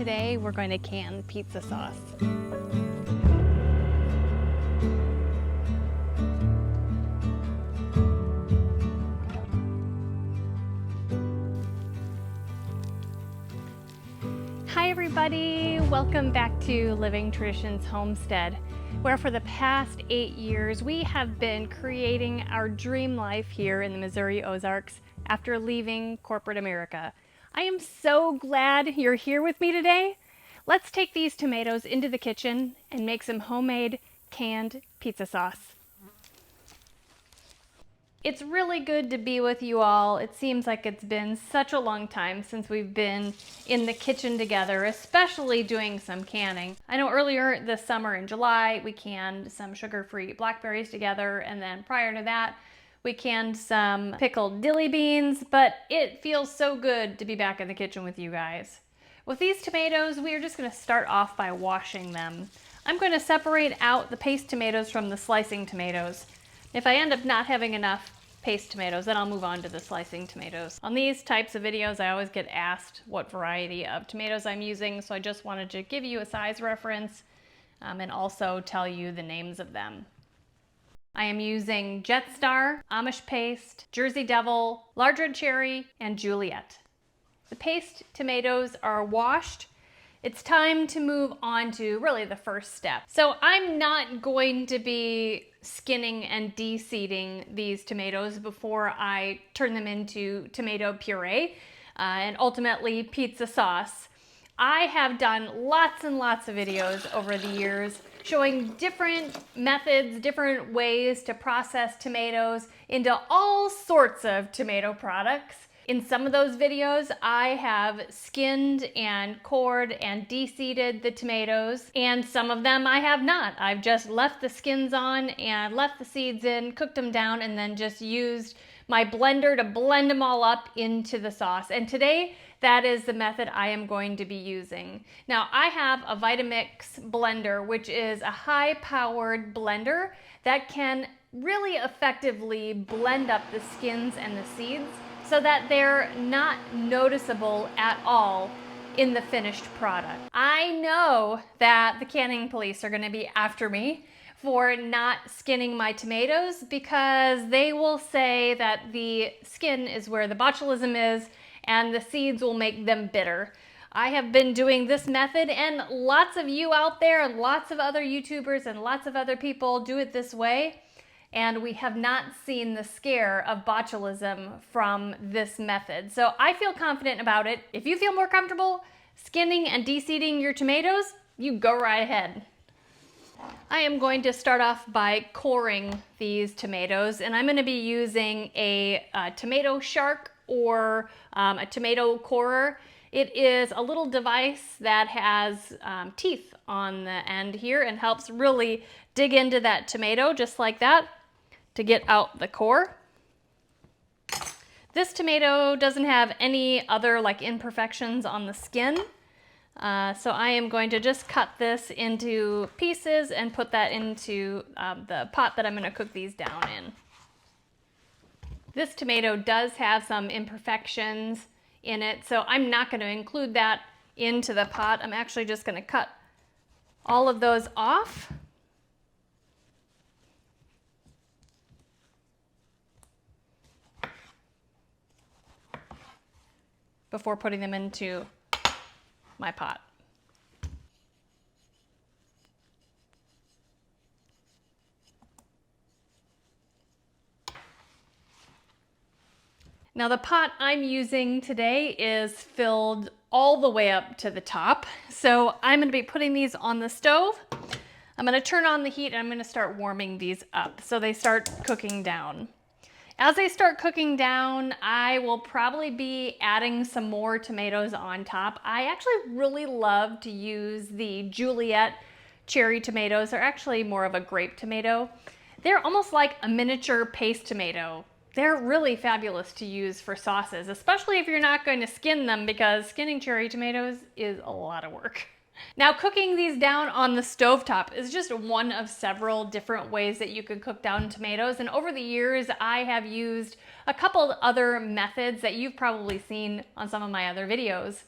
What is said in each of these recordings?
today we're going to can pizza sauce. Hi everybody, welcome back to Living Traditions Homestead, where for the past 8 years we have been creating our dream life here in the Missouri Ozarks after leaving corporate America. I am so glad you're here with me today. Let's take these tomatoes into the kitchen and make some homemade canned pizza sauce. It's really good to be with you all. It seems like it's been such a long time since we've been in the kitchen together, especially doing some canning. I know earlier this summer in July, we canned some sugar-free blackberries together, and then prior to that, we canned some pickled dilly beans, but it feels so good to be back in the kitchen with you guys. With these tomatoes, we are just gonna start off by washing them. I'm gonna separate out the paste tomatoes from the slicing tomatoes. If I end up not having enough paste tomatoes, then I'll move on to the slicing tomatoes. On these types of videos, I always get asked what variety of tomatoes I'm using, so I just wanted to give you a size reference and also tell you the names of them. I am using Jetstar, Amish Paste, Jersey Devil, Large Red Cherry, and Juliet. The paste tomatoes are washed. It's time to move on to really the first step. So I'm not going to be skinning and de-seeding these tomatoes before I turn them into tomato puree and ultimately pizza sauce. I have done lots and lots of videos over the years showing different methods, different ways to process tomatoes into all sorts of tomato products. In some of those videos, I have skinned and cored and de-seeded the tomatoes, and some of them I have not. I've just left the skins on and left the seeds in, cooked them down, and then just used my blender to blend them all up into the sauce. And today, that is the method I am going to be using. Now, I have a Vitamix blender, which is a high-powered blender that can really effectively blend up the skins and the seeds so that they're not noticeable at all in the finished product. I know that the canning police are gonna be after me for not skinning my tomatoes because they will say that the skin is where the botulism is and the seeds will make them bitter. I have been doing this method and lots of you out there and lots of other YouTubers and lots of other people do it this way, and we have not seen the scare of botulism from this method. So I feel confident about it. If you feel more comfortable skinning and de-seeding your tomatoes, you go right ahead. I am going to start off by coring these tomatoes, and I'm going to be using a tomato shark or a tomato corer. It is a little device that has teeth on the end here and helps really dig into that tomato just like that to get out the core. This tomato doesn't have any other like imperfections on the skin. So I am going to just cut this into pieces and put that into the pot that I'm going to cook these down in. This tomato does have some imperfections in it, so I'm not going to include that into the pot. I'm actually just going to cut all of those off. Before putting them into my pot. Now the pot I'm using today is filled all the way up to the top. So I'm going to be putting these on the stove. I'm going to turn on the heat and I'm going to start warming these up so they start cooking down. As they start cooking down, I will probably be adding some more tomatoes on top. I actually really love to use the Juliet cherry tomatoes. They're actually more of a grape tomato. They're almost like a miniature paste tomato. They're really fabulous to use for sauces, especially if you're not going to skin them because skinning cherry tomatoes is a lot of work. Now, cooking these down on the stovetop is just one of several different ways that you could cook down tomatoes. And over the years, I have used a couple other methods that you've probably seen on some of my other videos.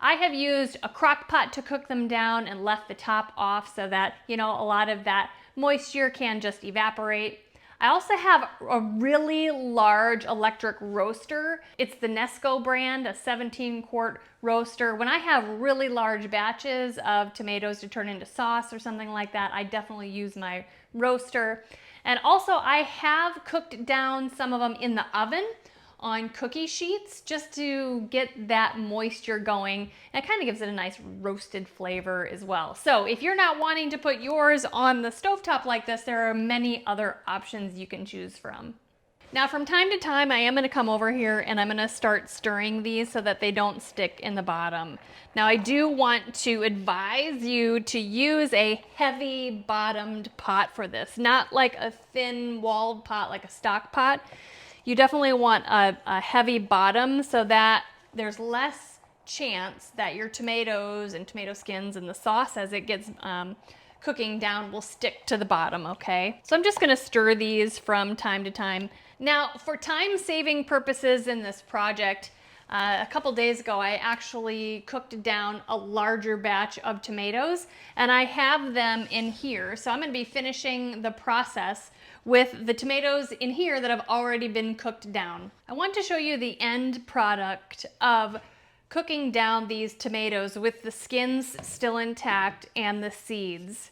I have used a crock pot to cook them down and left the top off so that, a lot of that moisture can just evaporate. I also have a really large electric roaster. It's the Nesco brand, a 17-quart roaster. When I have really large batches of tomatoes to turn into sauce or something like that, I definitely use my roaster. And also I have cooked down some of them in the oven on cookie sheets just to get that moisture going. And it kind of gives it a nice roasted flavor as well. So if you're not wanting to put yours on the stovetop like this, there are many other options you can choose from. Now from time to time, I am going to come over here and I'm going to start stirring these so that they don't stick in the bottom. Now I do want to advise you to use a heavy bottomed pot for this, not like a thin walled pot like a stock pot. You definitely want a heavy bottom so that there's less chance that your tomatoes and tomato skins and the sauce as it gets cooking down will stick to the bottom, okay? So I'm just gonna stir these from time to time. Now, for time-saving purposes in this project, a couple days ago, I actually cooked down a larger batch of tomatoes and I have them in here. So I'm gonna be finishing the process with the tomatoes in here that have already been cooked down. I want to show you the end product of cooking down these tomatoes with the skins still intact and the seeds.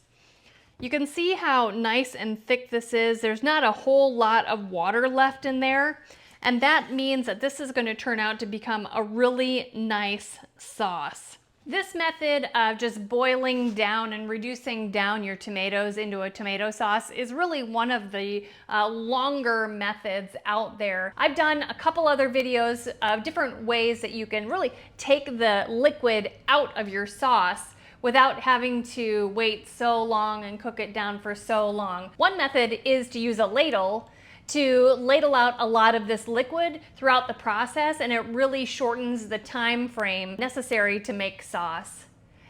You can see how nice and thick this is. There's not a whole lot of water left in there. And that means that this is going to turn out to become a really nice sauce. This method of just boiling down and reducing down your tomatoes into a tomato sauce is really one of the longer methods out there. I've done a couple other videos of different ways that you can really take the liquid out of your sauce without having to wait so long and cook it down for so long. One method is to use a ladle to ladle out a lot of this liquid throughout the process, and it really shortens the time frame necessary to make sauce.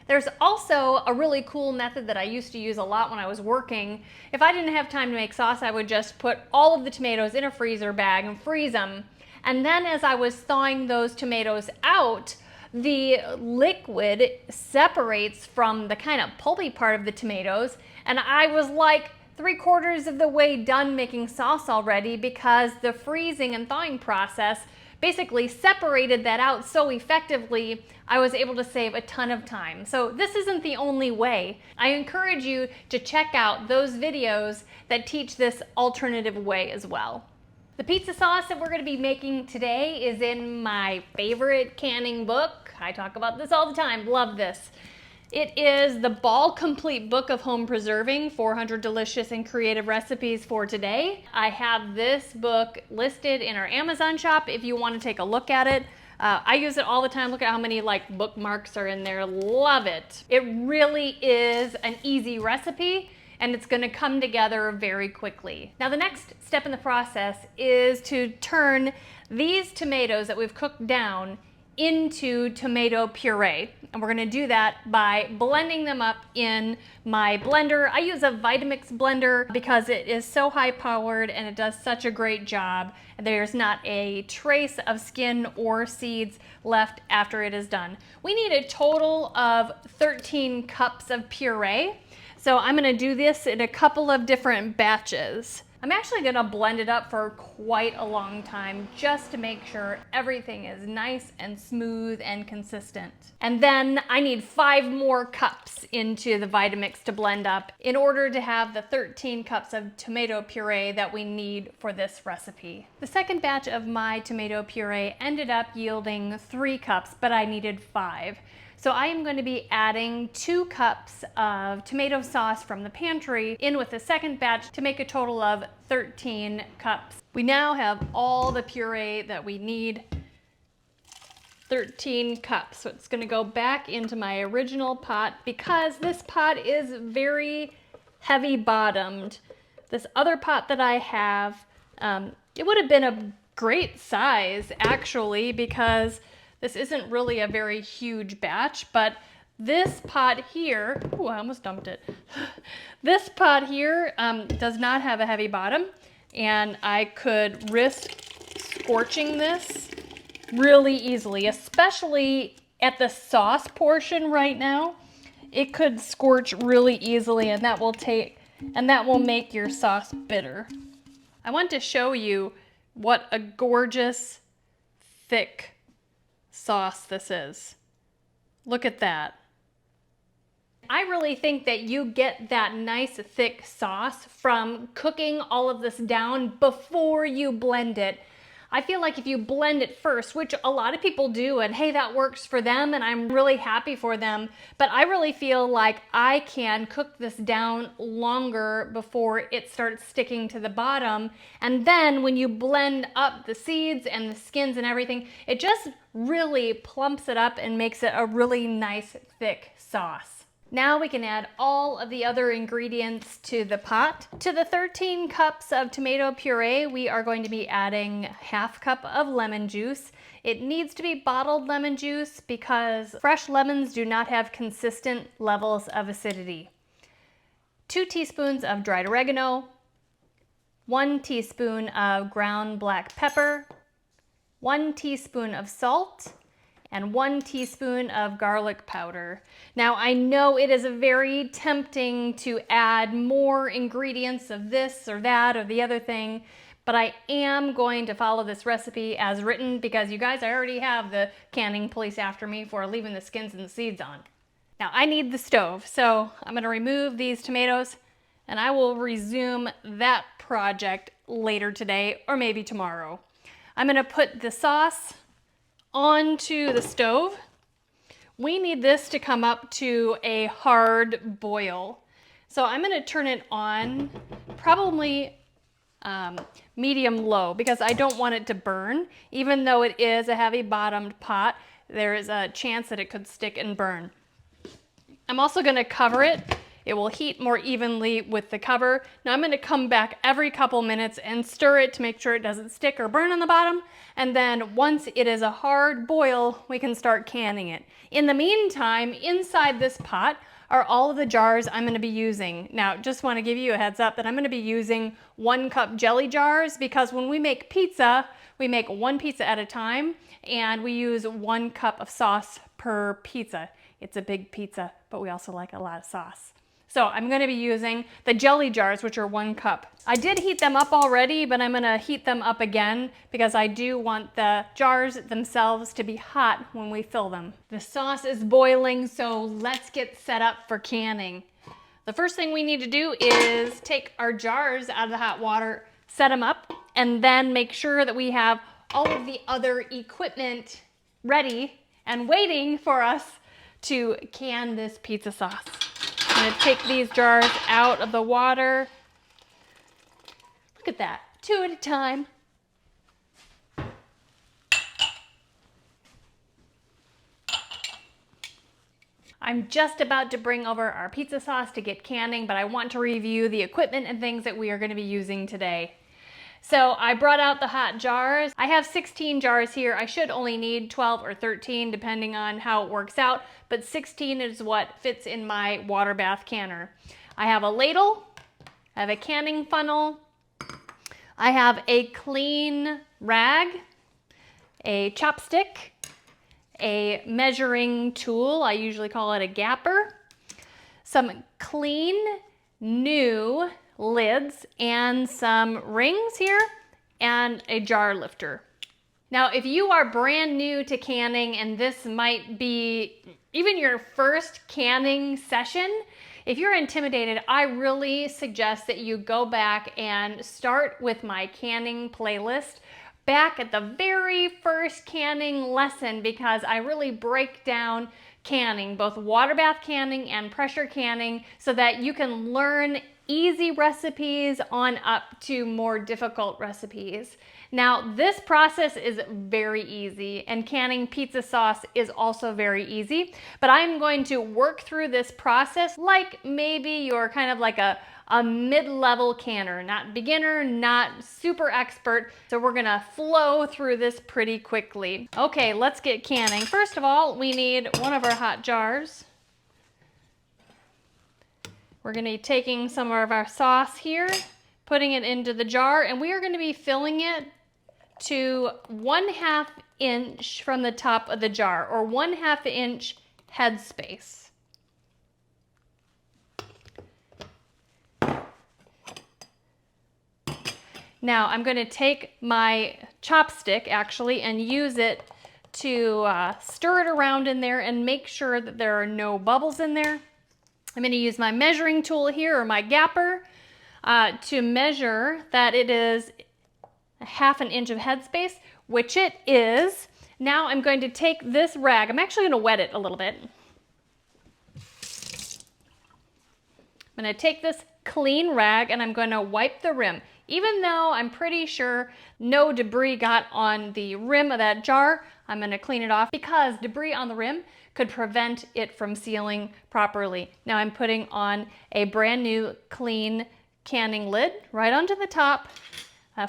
There's also a really cool method that I used to use a lot when I was working. If I didn't have time to make sauce, I would just put all of the tomatoes in a freezer bag and freeze them. And then as I was thawing those tomatoes out, the liquid separates from the kind of pulpy part of the tomatoes, and I was like 3/4 of the way done making sauce already because the freezing and thawing process basically separated that out so effectively. I was able to save a ton of time. So this isn't the only way. I encourage you to check out those videos that teach this alternative way as well. The pizza sauce that we're going to be making today is in my favorite canning book. I talk about this all the time. Love this. It is the Ball Complete Book of Home Preserving, 400 delicious and creative recipes for today. I have this book listed in our Amazon shop if you want to take a look at it. I use it all the time. Look at how many bookmarks are in there. Love it. It really is an easy recipe and it's going to come together very quickly. Now the next step in the process is to turn these tomatoes that we've cooked down into tomato puree. And we're gonna do that by blending them up in my blender. I use a Vitamix blender because it is so high powered and it does such a great job. There's not a trace of skin or seeds left after it is done. We need a total of 13 cups of puree. So I'm gonna do this in a couple of different batches. I'm actually gonna blend it up for quite a long time just to make sure everything is nice and smooth and consistent. And then I need 5 more cups into the Vitamix to blend up in order to have the 13 cups of tomato puree that we need for this recipe. The second batch of my tomato puree ended up yielding 3 cups, but I needed 5. So I am going to be adding 2 cups of tomato sauce from the pantry in with the second batch to make a total of 13 cups. We now have all the puree that we need, 13 cups. So it's going to go back into my original pot because this pot is very heavy bottomed. This other pot that I have, it would have been a great size actually because this isn't really a very huge batch, but this pot here, oh, I almost dumped it. This pot here does not have a heavy bottom, and I could risk scorching this really easily, especially at the sauce portion right now, it could scorch really easily, and that will make your sauce bitter. I want to show you what a gorgeous, thick sauce this is. Look at that. I really think that you get that nice thick sauce from cooking all of this down before you blend it. I feel like if you blend it first, which a lot of people do, and hey, that works for them, and I'm really happy for them, but I really feel like I can cook this down longer before it starts sticking to the bottom. And then when you blend up the seeds and the skins and everything, it just really plumps it up and makes it a really nice thick sauce. Now we can add all of the other ingredients to the pot. To the 13 cups of tomato puree, we are going to be adding ½ cup of lemon juice. It needs to be bottled lemon juice because fresh lemons do not have consistent levels of acidity. 2 teaspoons of dried oregano, 1 teaspoon of ground black pepper, 1 teaspoon of salt, and 1 teaspoon of garlic powder. Now I know it is very tempting to add more ingredients of this or that or the other thing, but I am going to follow this recipe as written because you guys, I already have the canning police after me for leaving the skins and the seeds on. Now I need the stove, so I'm gonna remove these tomatoes and I will resume that project later today or maybe tomorrow. I'm gonna put the sauce onto the stove. We need this to come up to a hard boil. So I'm gonna turn it on probably medium low because I don't want it to burn. Even though it is a heavy bottomed pot, there is a chance that it could stick and burn. I'm also gonna cover it. It will heat more evenly with the cover. Now I'm gonna come back every couple minutes and stir it to make sure it doesn't stick or burn on the bottom. And then once it is a hard boil, we can start canning it. In the meantime, inside this pot are all of the jars I'm gonna be using. Now, just wanna give you a heads up that I'm gonna be using 1 cup jelly jars because when we make pizza, we make 1 pizza at a time and we use 1 cup of sauce per pizza. It's a big pizza, but we also like a lot of sauce. So I'm gonna be using the jelly jars, which are 1 cup. I did heat them up already, but I'm gonna heat them up again because I do want the jars themselves to be hot when we fill them. The sauce is boiling, so let's get set up for canning. The first thing we need to do is take our jars out of the hot water, set them up, and then make sure that we have all of the other equipment ready and waiting for us to can this pizza sauce. I'm gonna take these jars out of the water. Look at that, 2 at a time. I'm just about to bring over our pizza sauce to get canning, but I want to review the equipment and things that we are gonna be using today. So I brought out the hot jars. I have 16 jars here. I should only need 12 or 13 depending on how it works out, but 16 is what fits in my water bath canner. I have a ladle, I have a canning funnel, I have a clean rag, a chopstick, a measuring tool, I usually call it a gapper, some clean, new lids and some rings here and a jar lifter. Now, if you are brand new to canning and this might be even your first canning session, if you're intimidated, I really suggest that you go back and start with my canning playlist back at the very first canning lesson because I really break down canning, both water bath canning and pressure canning, so that you can learn easy recipes on up to more difficult recipes. Now, this process is very easy and canning pizza sauce is also very easy, but I'm going to work through this process like maybe you're kind of like a mid-level canner, not beginner, not super expert. So we're gonna flow through this pretty quickly. Okay, let's get canning. First of all, we need one of our hot jars. We're gonna be taking some of our sauce here, putting it into the jar, and we are gonna be filling it to 1/2 inch from the top of the jar, or 1/2 inch headspace. Now I'm going to take my chopstick actually and use it to stir it around in there and make sure that there are no bubbles in there. I'm going to use my measuring tool here, or my gapper, to measure that it is 1/2 inch of headspace, which it is. Now I'm going to take this rag. I'm actually going to wet it a little bit. I'm going to take this clean rag and I'm going to wipe the rim. Even though I'm pretty sure no debris got on the rim of that jar, I'm going to clean it off because debris on the rim could prevent it from sealing properly. Now I'm putting on a brand new clean canning lid right onto the top,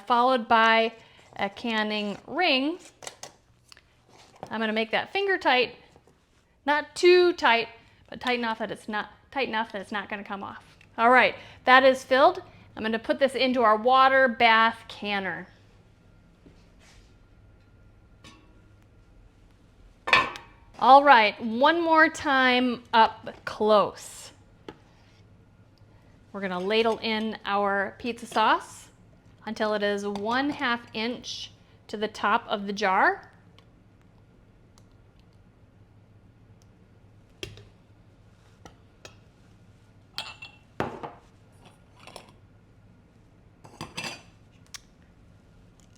followed by a canning ring. I'm going to make that finger tight, not too tight, but tight enough that it's not going to come off. All right, that is filled. I'm going to put this into our water bath canner. All right, one more time up close. We're going to ladle in our pizza sauce until it is 1/2 inch to the top of the jar.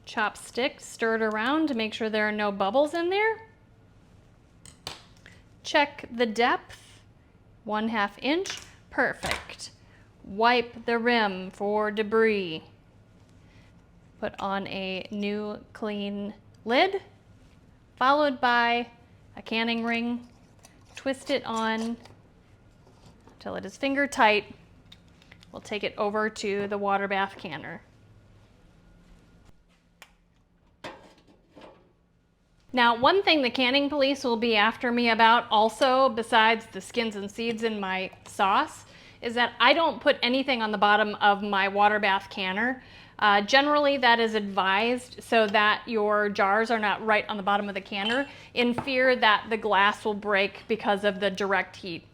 Chopstick, stir it around to make sure there are no bubbles in there. Check the depth, 1/2 inch, perfect. Wipe the rim for debris. Put on a new clean lid, followed by a canning ring. Twist it on until it is finger tight. We'll take it over to the water bath canner. Now, one thing the canning police will be after me about also, besides the skins and seeds in my sauce, is that I don't put anything on the bottom of my water bath canner. Generally, that is advised so that your jars are not right on the bottom of the canner, in fear that the glass will break because of the direct heat.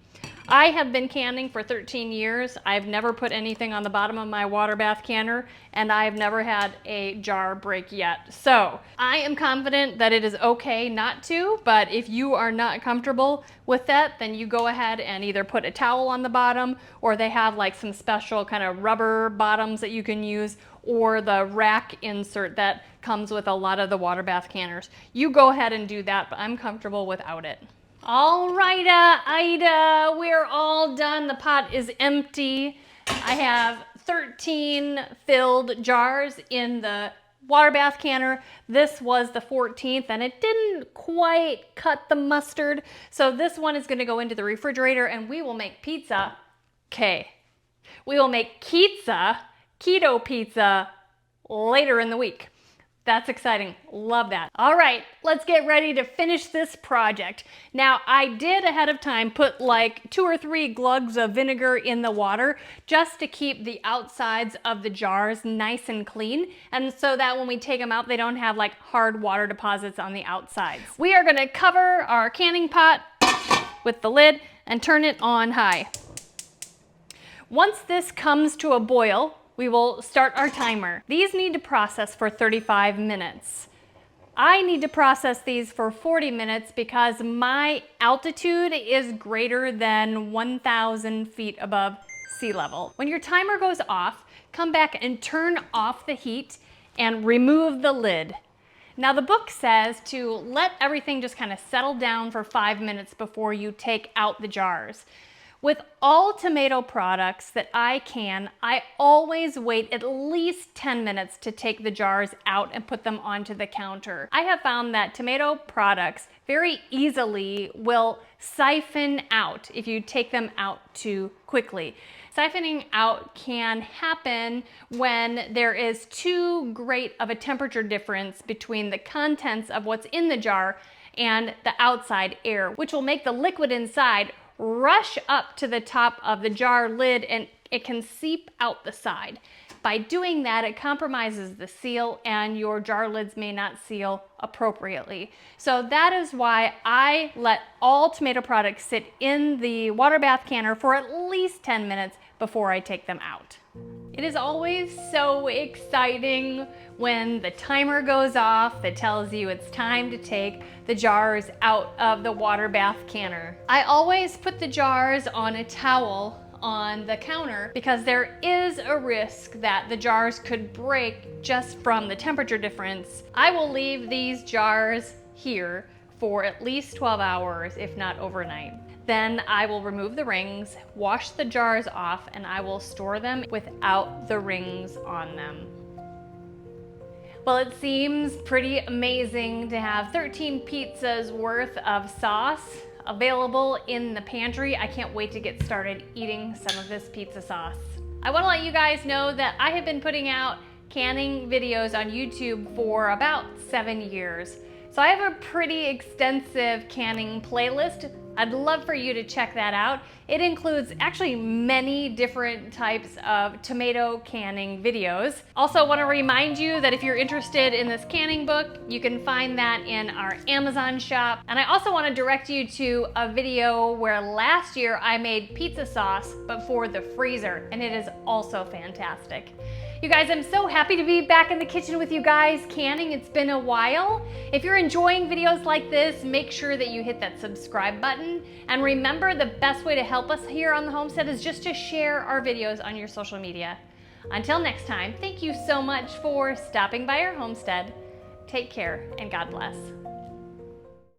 I have been canning for 13 years. I've never put anything on the bottom of my water bath canner, and I've never had a jar break yet. So I am confident that it is okay not to, but if you are not comfortable with that, then you go ahead and either put a towel on the bottom, or they have like some special kind of rubber bottoms that you can use, or the rack insert that comes with a lot of the water bath canners. You go ahead and do that, but I'm comfortable without it. All right, Ida, we're all done. The pot is empty. I have 13 filled jars in the water bath canner. This was the 14th, and it didn't quite cut the mustard. So this one is gonna go into the refrigerator, and we will make pizza. We will make pizza, keto pizza, later in the week. That's exciting. Love that. All right, let's get ready to finish this project. Now, I did ahead of time put like 2 or 3 glugs of vinegar in the water just to keep the outsides of the jars nice and clean, and so that when we take them out, they don't have like hard water deposits on the outsides. We are gonna cover our canning pot with the lid and turn it on high. Once this comes to a boil, we will start our timer. These need to process for 35 minutes. I need to process these for 40 minutes because my altitude is greater than 1,000 feet above sea level. When your timer goes off, come back and turn off the heat and remove the lid. Now, the book says to let everything just kind of settle down for 5 minutes before you take out the jars. With all tomato products that I can, I always wait at least 10 minutes to take the jars out and put them onto the counter. I have found that tomato products very easily will siphon out if you take them out too quickly. Siphoning out can happen when there is too great of a temperature difference between the contents of what's in the jar and the outside air, which will make the liquid inside rush up to the top of the jar lid and it can seep out the side. By doing that, it compromises the seal and your jar lids may not seal appropriately. So that is why I let all tomato products sit in the water bath canner for at least 10 minutes before I take them out. It is always so exciting when the timer goes off that tells you it's time to take the jars out of the water bath canner. I always put the jars on a towel on the counter because there is a risk that the jars could break just from the temperature difference. I will leave these jars here for at least 12 hours, if not overnight. Then I will remove the rings, wash the jars off, and I will store them without the rings on them. Well, it seems pretty amazing to have 13 pizzas worth of sauce available in the pantry. I can't wait to get started eating some of this pizza sauce. I want to let you guys know that I have been putting out canning videos on YouTube for about 7 years. So I have a pretty extensive canning playlist. I'd love for you to check that out. It includes actually many different types of tomato canning videos. Also want to remind you that if you're interested in this canning book, you can find that in our Amazon shop. And I also want to direct you to a video where last year I made pizza sauce, but for the freezer, and it is also fantastic. You guys, I'm so happy to be back in the kitchen with you guys canning. It's been a while. If you're enjoying videos like this, make sure that you hit that subscribe button. And remember, the best way to help us here on the homestead is just to share our videos on your social media. Until next time, thank you so much for stopping by our homestead. Take care and God bless.